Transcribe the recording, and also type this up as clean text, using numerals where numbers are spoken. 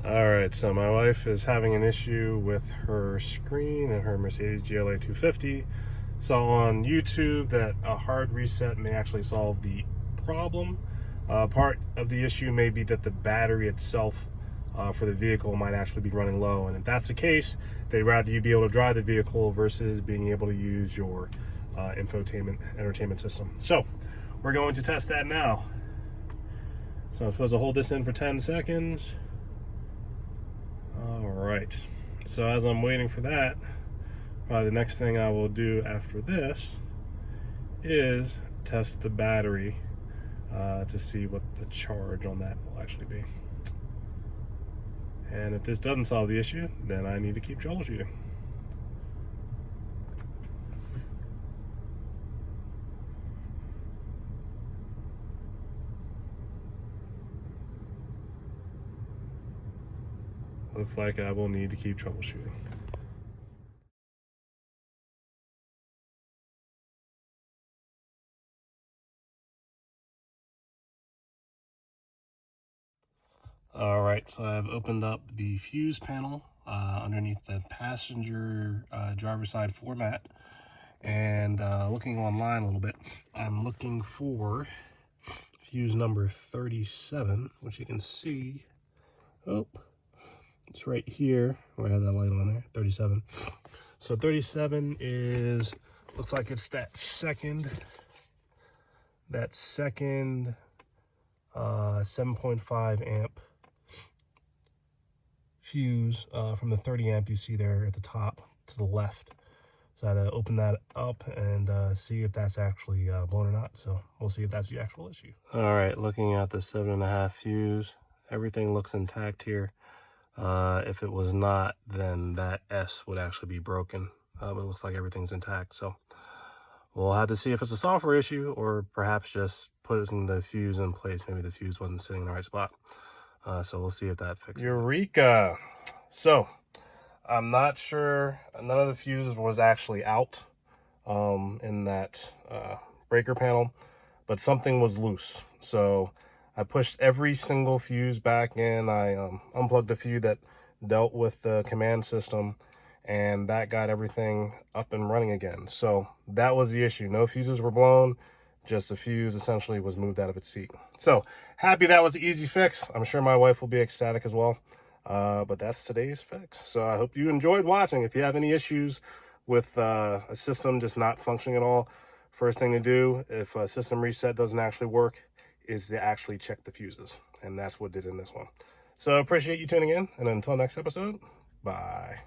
All right, so my wife is having an issue with her screen and her Mercedes GLA 250. Saw on YouTube that a hard reset may actually solve the problem. Part of the issue may be that the battery itself for the vehicle might actually be running low, and if that's the case, they'd rather you be able to drive the vehicle versus being able to use your entertainment system. So we're going to test that now. So I'm supposed to hold this in for 10 seconds. All right, so as I'm waiting for that, probably the next thing I will do after this is test the battery to see what the charge on that will actually be. And if this doesn't solve the issue, then I need to keep troubleshooting. Looks like I will need to keep troubleshooting. All right, so I've opened up the fuse panel underneath the passenger driver's side floor mat, and looking online a little bit, I'm looking for fuse number 37, which you can see. Oh, it's right here where I have that light on there, 37. So 37 is, looks like it's that second 7.5 amp fuse from the 30 amp you see there at the top to the left. So I had to open that up and see if that's actually blown or not. So we'll see if that's the actual issue. All right, looking at the 7.5 fuse, everything looks intact here. If it was not, then that S would actually be broken. But it looks like everything's intact. So we'll have to see if it's a software issue or perhaps just putting the fuse in place. Maybe the fuse wasn't sitting in the right spot. So we'll see if that fixes it. Eureka! So I'm not sure, none of the fuses was actually out in that breaker panel, but something was loose. So I pushed every single fuse back in. I unplugged a few that dealt with the command system, and that got everything up and running again. So that was the issue. No fuses were blown, just the fuse essentially was moved out of its seat. So happy that was an easy fix. I'm sure my wife will be ecstatic as well. But that's today's fix. So I hope you enjoyed watching. If you have any issues with a system just not functioning at all, first thing to do, if a system reset doesn't actually work, is to actually check the fuses. And that's what did in this one. So I appreciate you tuning in. And until next episode, bye.